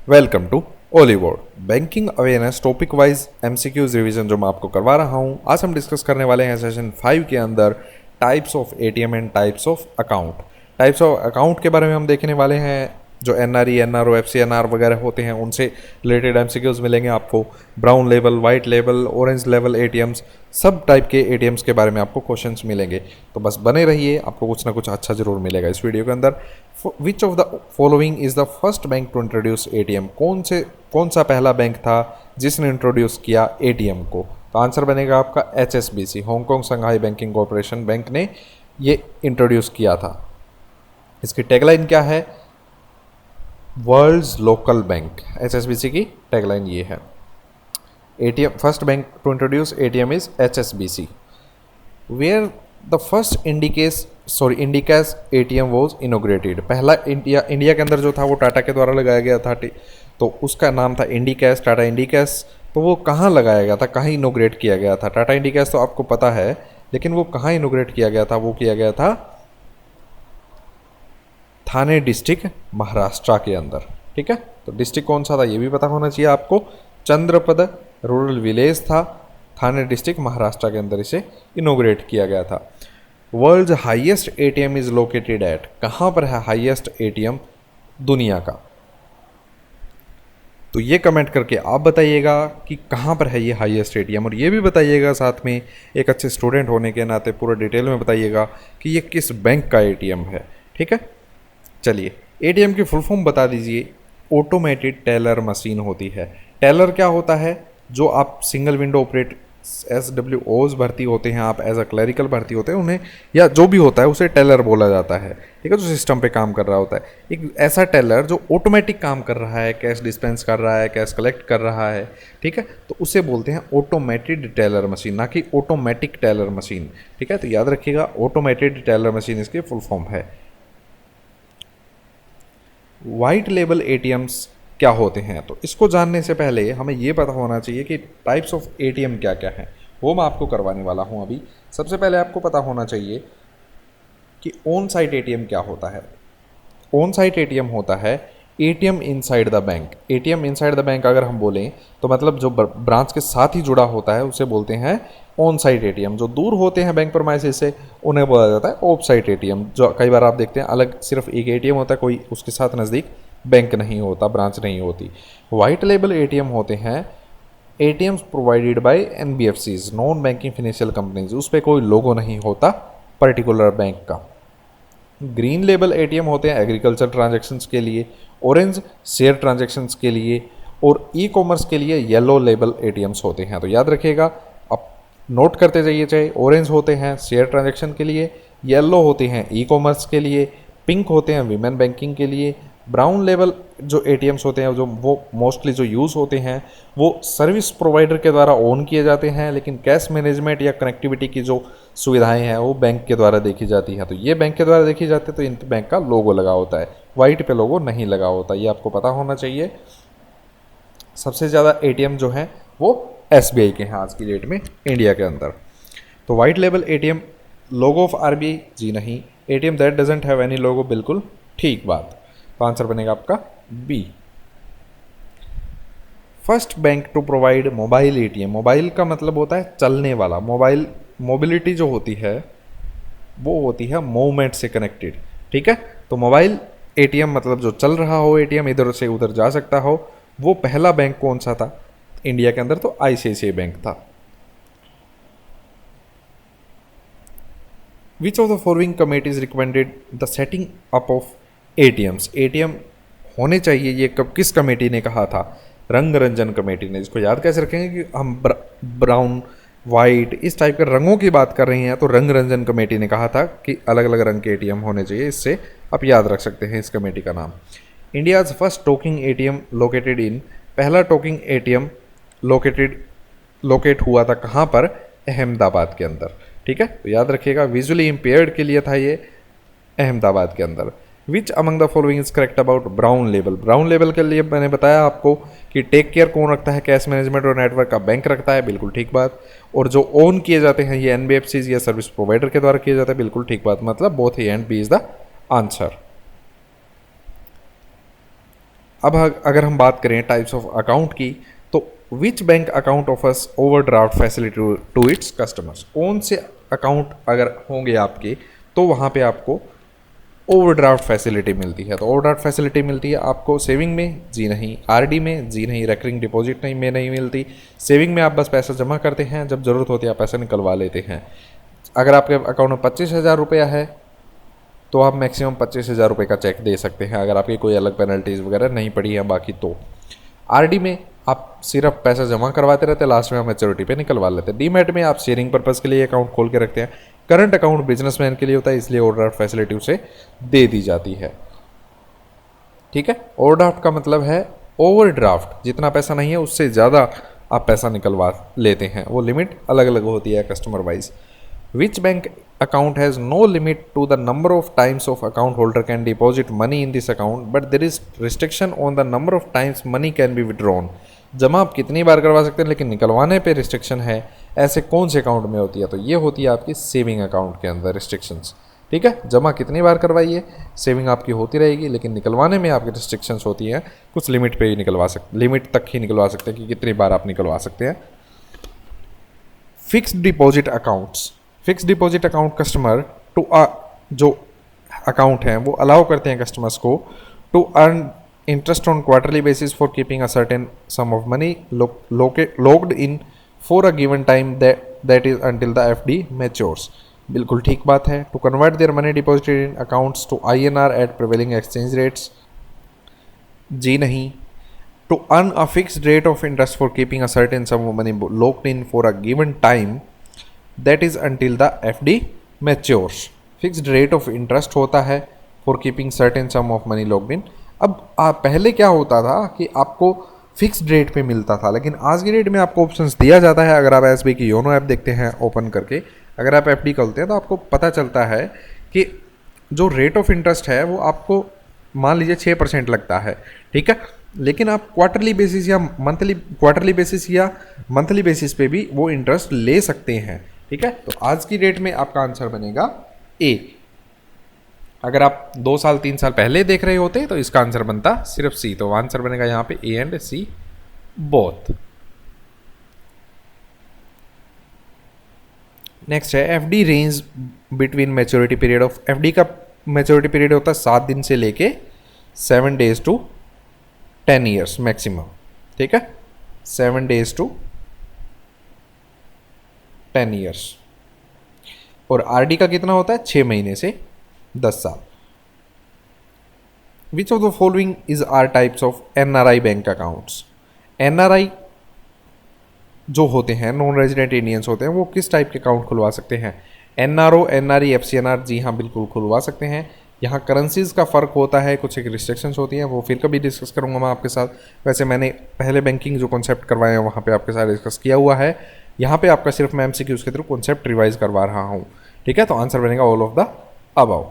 Welcome to Oliveboard banking awareness topic wise MCQs revision जो मैं आपको करवा रहा हूँ। आज हम डिस्कस करने वाले हैं सेशन 5 के अंदर types of ATM and types of account. Types of account के बारे में हम देखने वाले हैं। जो एनआरई, एनआरओ, एफसीएनआर वगैरह होते हैं उनसे रिलेटेड एमसीक्यूज मिलेंगे आपको। Brown level, white level, orange level ATMs, सब टाइप के एटीएम्स के बारे में आपको क्वेश्चंस मिलेंगे। तो बस बने रहिए, आपको कुछ ना कुछ अच्छा जरूर मिलेगा इस वीडियो के अंदर। Which of the following is the first bank to introduce ATM? कौन सा पहला बैंक था जिसने इंट्रोड्यूस किया एटीएम को? तो आंसर बनेगा आपका HSBC, Hong Kong Shanghai banking corporation bank ने ये इंट्रोड्यूस किया था। इसकी टैगलाइन क्या है? World's local bank. एचएसबीसी की टैगलाइन ये है। ATM first bank to introduce ATM is HSBC. Where the first Indicash ATM was inaugurated. पहला इंडिया के अंदर जो था वो टाटा के द्वारा लगाया गया था, तो उसका नाम था इंडिकैश, टाटा इंडिकैश। तो वो कहाँ लगाया गया था, कहाँ इनोग्रेट किया गया था? टाटा इंडिकैश तो आपको पता है, लेकिन वो कहाँ इनोग्रेट किया गया था? वो किया गया था थाने डिस्ट्रिक्ट, महाराष्ट्र के अंदर। ठीक है, तो डिस्ट्रिक्ट कौन सा था ये भी पता होना चाहिए आपको। चंद्रपद रूरल विलेज था, थाने डिस्ट्रिक्ट, महाराष्ट्र के अंदर इसे इनोग्रेट किया गया था। World highest ATM is located at. कहाँ पर है हाईएस्ट एटीएम दुनिया का? तो ये कमेंट करके आप बताइएगा कि कहाँ पर है ये हाईएस्ट एटीएम, और ये भी बताइएगा साथ में, एक अच्छे स्टूडेंट होने के नाते पूरा डिटेल में बताइएगा कि ये किस बैंक का एटीएम है। ठीक है, चलिए एटीएम की फुल फॉर्म बता दीजिए। ऑटोमेटेड टेलर मशीन होती है। टेलर क्या होता है? जो आप सिंगल विंडो ऑपरेट SWOs भर्ती होते हैं, आप एज अ क्लरिकल भर्ती होते हैं, उन्हें या जो भी होता है उसे टेलर बोला जाता है। ठीक है, जो सिस्टम पे काम कर रहा होता है। एक ऐसा टेलर जो ऑटोमेटिक काम कर रहा है, कैश डिस्पेंस कर रहा है, कैश कलेक्ट कर रहा है। ठीक है, तो उसे बोलते हैं ऑटोमेटेड टेलर मशीन, ना कि ऑटोमेटिक टेलर मशीन। ठीक है, तो याद रखिएगा ऑटोमेटेड टेलर मशीन इसकी फुल फॉर्म है। वाइट लेबल एटीएम्स क्या होते हैं? तो इसको जानने से पहले हमें ये पता होना चाहिए कि टाइप्स ऑफ एटीएम क्या क्या हैं। वो मैं आपको करवाने वाला हूँ अभी। सबसे पहले आपको पता होना चाहिए कि ऑन साइट एटीएम क्या होता है। ऑन साइट एटीएम होता है ATM inside the bank. ATM inside the bank अगर हम बोलें तो मतलब जो ब्रांच के साथ ही जुड़ा होता है उसे बोलते हैं ऑन साइट एटीएम। जो दूर होते हैं बैंक प्रमाइसेस से उन्हें बोला जाता है ऑफ साइट एटीएम। जो कई बार आप देखते हैं अलग सिर्फ एक एटीएम होता है, कोई उसके साथ नज़दीक बैंक नहीं होता, ब्रांच नहीं होती। वाइट लेबल एटीएम होते हैं ATMs provided by NBFCs, non banking financial companies. उस पर कोई लोगो नहीं होता पर्टिकुलर बैंक का। ग्रीन लेबल एटीएम होते हैं एग्रीकल्चर ट्रांजैक्शंस के लिए, ऑरेंज शेयर ट्रांजैक्शंस के लिए, और ई कॉमर्स के लिए येलो लेबल एटीएम्स होते हैं। तो याद रखिएगा, आप नोट करते जाइए। चाहे ऑरेंज होते हैं शेयर ट्रांजैक्शन के लिए, येलो होते हैं ई कॉमर्स के लिए, पिंक होते हैं वीमेन बैंकिंग के लिए, ब्राउन लेवल जो एटीएम्स होते हैं जो वो मोस्टली जो यूज़ होते हैं वो सर्विस प्रोवाइडर के द्वारा ओन किए जाते हैं, लेकिन कैश मैनेजमेंट या कनेक्टिविटी की जो सुविधाएं हैं वो बैंक के द्वारा देखी जाती हैं। तो ये बैंक के द्वारा देखी जाती है, तो इन बैंक का लोगो लगा होता है, वाइट पे लोगो नहीं लगा होता। ये आपको पता होना चाहिए। सबसे ज़्यादा एटीएम जो हैं वो SBI के हैं आज की डेट में इंडिया के अंदर। तो वाइट लेवल एटीएम, लोगो ऑफ RBI जी नहीं। ATM that doesn't have any logo, बिल्कुल ठीक बात। तो आंसर बनेगा आपका B। First bank to provide mobile ATM. Mobile का मतलब होता है चलने वाला। मोबाइल मोबिलिटी जो होती है वो होती है मूवमेंट से कनेक्टेड। ठीक है, तो मोबाइल एटीएम मतलब जो चल रहा हो, एटीएम इधर से उधर जा सकता हो। वो पहला बैंक कौन सा था इंडिया के अंदर? तो ICICI बैंक था। विच of the following committees recommended the setting up of ATMs? ATM होने चाहिए, ये कब किस कमेटी ने कहा था? रंग रंजन कमेटी ने। इसको याद कैसे रखेंगे कि हम ब्राउन, वाइट, इस टाइप के रंगों की बात कर रहे हैं, तो रंग रंजन कमेटी ने कहा था कि अलग अलग रंग के एटीएम होने चाहिए। इससे आप याद रख सकते हैं इस कमेटी का नाम। India's first talking ATM located in. पहला टोकिंग एटीएम लोकेट हुआ था कहाँ पर? अहमदाबाद के अंदर। ठीक है, तो याद रखिएगा विजुअली इम्पेयर्ड के लिए था ये, अहमदाबाद के अंदर। Which among the following is correct about brown level? Brown level के लिए मैंने बताया आपको कि टेक केयर कौन रखता है? कैश मैनेजमेंट और नेटवर्क का बैंक रखता है, बिल्कुल ठीक बात। और जो ओन किए जाते हैं ये NBFCs या सर्विस प्रोवाइडर के द्वारा किए जाते हैं, बिल्कुल ठीक बात। मतलब both A and B is the answer. अब अगर हम बात करें टाइप्स ऑफ अकाउंट की, तो which bank account offers overdraft facility to its customers, कौन से अकाउंट अगर होंगे आपके तो वहाँ पे आपको ओवरड्राफ्ट फैसिलिटी मिलती है। तो ओवरड्राफ्ट फैसिलिटी मिलती है आपको सेविंग में, जी नहीं, आरडी में, जी नहीं, रेकरिंग डिपॉजिट नहीं में नहीं मिलती। सेविंग में आप बस पैसा जमा करते हैं, जब ज़रूरत होती है आप पैसा निकलवा लेते हैं। अगर आपके अकाउंट में 25,000 रुपया है तो आप मैक्सिमम 25,000 रुपये का चेक दे सकते हैं, अगर आपकी कोई अलग पेनल्टीज़ वगैरह नहीं पड़ी है बाकी तो। आरडी में आप सिर्फ पैसा जमा करवाते रहते हैं, लास्ट में आप मैच्योरिटी पे निकलवा लेते हैं। डीमैट में आप शेयरिंग पर्पज़ के लिए अकाउंट खोल के रखते हैं। करंट अकाउंट बिजनेसमैन के लिए होता है, इसलिए ओवरड्राफ्ट फैसिलिटी उसे दे दी जाती है। ठीक है, ओवरड्राफ्ट का मतलब है ओवरड्राफ्ट, जितना पैसा नहीं है उससे ज़्यादा आप पैसा निकलवा लेते हैं। वो लिमिट अलग अलग होती है customer wise. Which bank account has no limit to the number of times of account holder can deposit money in this account, but there is restriction on the number of times money can be withdrawn. जमा आप कितनी बार करवा सकते हैं लेकिन निकलवाने पे restriction है। ऐसे कौन से अकाउंट में होती है? तो ये होती है आपकी सेविंग अकाउंट के अंदर रिस्ट्रिक्शंस। ठीक है, जमा कितनी बार करवाइए, सेविंग आपकी होती रहेगी, लेकिन निकलवाने में आपकी रिस्ट्रिक्शंस होती हैं। कुछ लिमिट पे ही निकलवा सकते, लिमिट तक ही निकलवा सकते हैं कि कितनी बार आप निकलवा सकते हैं। Fixed deposit accounts, fix deposit account customer to जो अकाउंट हैं वो अलाउ करते हैं कस्टमर्स को to earn interest on quarterly basis for keeping a certain sum of money locked in for a given time that is until the FD matures. बिल्कुल ठीक बात है। To convert their money deposited in accounts to INR at prevailing exchange rates, जी नहीं। To earn a fixed rate of interest for keeping a certain sum of money locked in for a given time that is until the FD matures. Fixed rate of interest होता है for keeping certain sum of money locked इन। अब पहले क्या होता था कि आपको fixed rate पे मिलता था, लेकिन आज की डेट में आपको ऑप्शंस दिया जाता है। अगर आप SBI की योनो ऐप देखते हैं ओपन करके, अगर आप FD खोलते हैं तो आपको पता चलता है कि जो रेट ऑफ इंटरेस्ट है वो आपको मान लीजिए 6% लगता है। ठीक है, लेकिन आप क्वार्टरली बेसिस या मंथली बेसिस पे भी वो इंटरेस्ट ले सकते हैं। ठीक है, तो आज की डेट में आपका आंसर बनेगा A। अगर आप 2 साल 3 साल पहले देख रहे होते तो इसका आंसर बनता सिर्फ C, तो आंसर बनेगा यहाँ पे A and C both. Next है FD range between maturity period of, FD का मैच्योरिटी पीरियड होता है 7 दिन से लेके 7 days टू 10 years मैक्सिमम। ठीक है, 7 days टू 10 years। और आरडी का कितना होता है? 6 महीने से 10 साल। Which of the following is are types of NRI bank accounts? NRI जो होते हैं, नॉन रेजिडेंट इंडियंस होते हैं, वो किस टाइप के अकाउंट खुलवा सकते हैं? NRO, NRE, FCNR, जी हाँ बिल्कुल खुलवा सकते हैं। यहाँ करेंसीज का फ़र्क होता है, कुछ एक रिस्ट्रिक्शंस होती हैं, वो फिर कभी डिस्कस करूँगा मैं आपके साथ। वैसे मैंने पहले बैंकिंग जो कॉन्सेप्ट करवाए हैं वहाँ पे आपके साथ डिस्कस किया हुआ है। यहाँ पे आपका सिर्फ मैं MCQ के थ्रू कॉन्सेप्ट रिवाइज करवा रहा हूँ। ठीक है, तो आंसर बनेगा all of the above.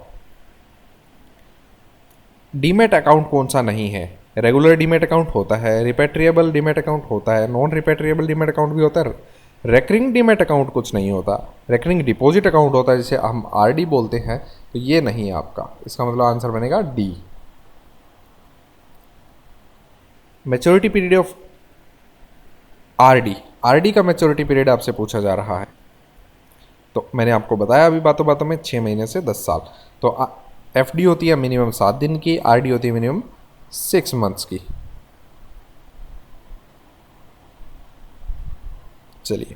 Demat account कौन सा नहीं है? रेगुलर डीमैट अकाउंट होता है, रिपेट्रिएबल डीमैट अकाउंट होता है, नॉन रिपेट्रिएबल डीमैट अकाउंट भी होता है, रेकरिंग डीमैट अकाउंट कुछ नहीं होता, रेकरिंग डिपॉजिट अकाउंट होता है जिसे हम RD बोलते हैं, तो ये नहीं है आपका। इसका मतलब आंसर बनेगा D। Maturity period of RD का मैच्योरिटी पीरियड आपसे पूछा जा रहा है, तो मैंने आपको बताया अभी बातों बातों में 6 महीने से 10 साल। तो FD होती है मिनिमम 7 दिन की, RD होती है मिनिमम 6 months की। चलिए,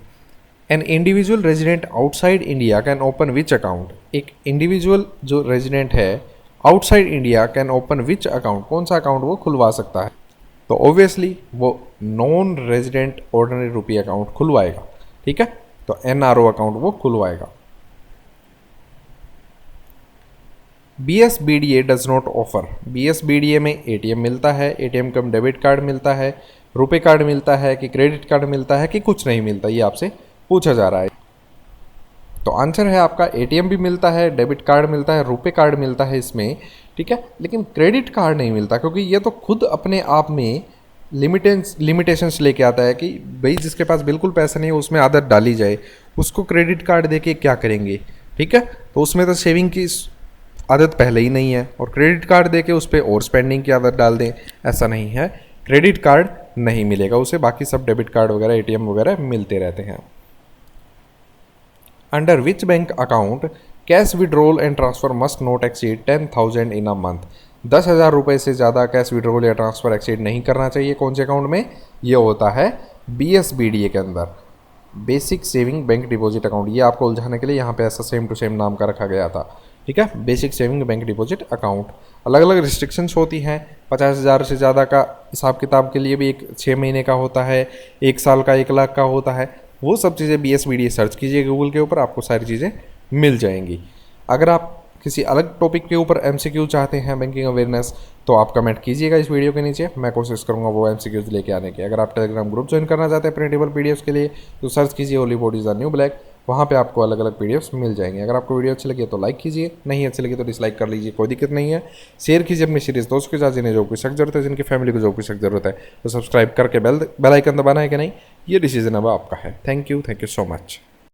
an individual resident outside India can open which account? एक इंडिविजुअल जो रेजिडेंट है outside India can open which account? कौन सा अकाउंट वो खुलवा सकता है? तो ऑब्वियसली वो नॉन रेजिडेंट ऑर्डिनरी रुपी अकाउंट खुलवाएगा। ठीक है, तो NRO अकाउंट वो खुलवाएगा। BSBDA does not offer. BSBDA में ATM मिलता है, ATM कम डेबिट कार्ड मिलता है, रुपए कार्ड मिलता है कि क्रेडिट कार्ड मिलता है कि कुछ नहीं मिलता, ये आपसे पूछा जा रहा है। तो आंसर है आपका ATM भी मिलता है, डेबिट कार्ड मिलता है, रुपए कार्ड मिलता है इसमें। ठीक है, लेकिन क्रेडिट कार्ड नहीं मिलता, क्योंकि ये तो खुद अपने आप में लिमिटेशंस लेके आता है कि भाई जिसके पास बिल्कुल पैसा नहीं है उसमें आदत डाली जाए, उसको क्रेडिट कार्ड देके क्या करेंगे? ठीक है, तो उसमें तो सेविंग की आदत पहले ही नहीं है और क्रेडिट कार्ड दे के उस पर और स्पेंडिंग की आदत डाल दें, ऐसा नहीं है। क्रेडिट कार्ड नहीं मिलेगा उसे, बाकी सब डेबिट कार्ड वगैरह एटीएम वगैरह मिलते रहते हैं। Under which bank account cash withdrawal and transfer must not exceed 10,000 in a month. 10,000 रुपये से ज़्यादा कैश विड्रॉल या ट्रांसफ़र एक्सीड नहीं करना चाहिए। कौन से अकाउंट में? ये होता है BSBDA के अंदर, basic saving bank deposit account. ये आपको उलझाने के लिए यहाँ पे ऐसा सेम टू सेम नाम का रखा गया था, ठीक है। Basic saving bank deposit account. अलग अलग रिस्ट्रिक्शंस होती हैं। 50,000 से ज़्यादा का हिसाब किताब के लिए भी एक 6 महीने का होता है, 1 साल का 1 लाख का होता है। वो सब चीज़ें BSBDA सर्च कीजिए गूगल के ऊपर, आपको सारी चीज़ें मिल जाएंगी। अगर आप किसी अलग टॉपिक के ऊपर MCQ चाहते हैं, बैंकिंग अवेयरनेस, तो आप कमेंट कीजिएगा इस वीडियो के नीचे, मैं कोशिश करूंगा वो MCQs लेके आने की। अगर आप टेलीग्राम ग्रुप ज्वाइन करना चाहते हैं प्रिंटेबल PDFs के लिए, तो सर्च कीजिए Hollywood is the new black, वहाँ पे आपको अलग अलग PDFs मिल जाएंगे। अगर आपको वीडियो अच्छी लगी तो लाइक कीजिए, नहीं अच्छी लगी तो डिसलाइक कर लीजिए, कोई दिक्कत नहीं है। शेयर कीजिए अपनी सीरीज़ दोस्तों के साथ, जिन्हें जो कुछ सख्त जरूरत है, जिनकी फैमिली को जो कुछ सख्त जरूरत है, तो सब्सक्राइब करके बेल आइकन दबाना है कि नहीं, ये डिसीजन अब आपका है। Thank you so much.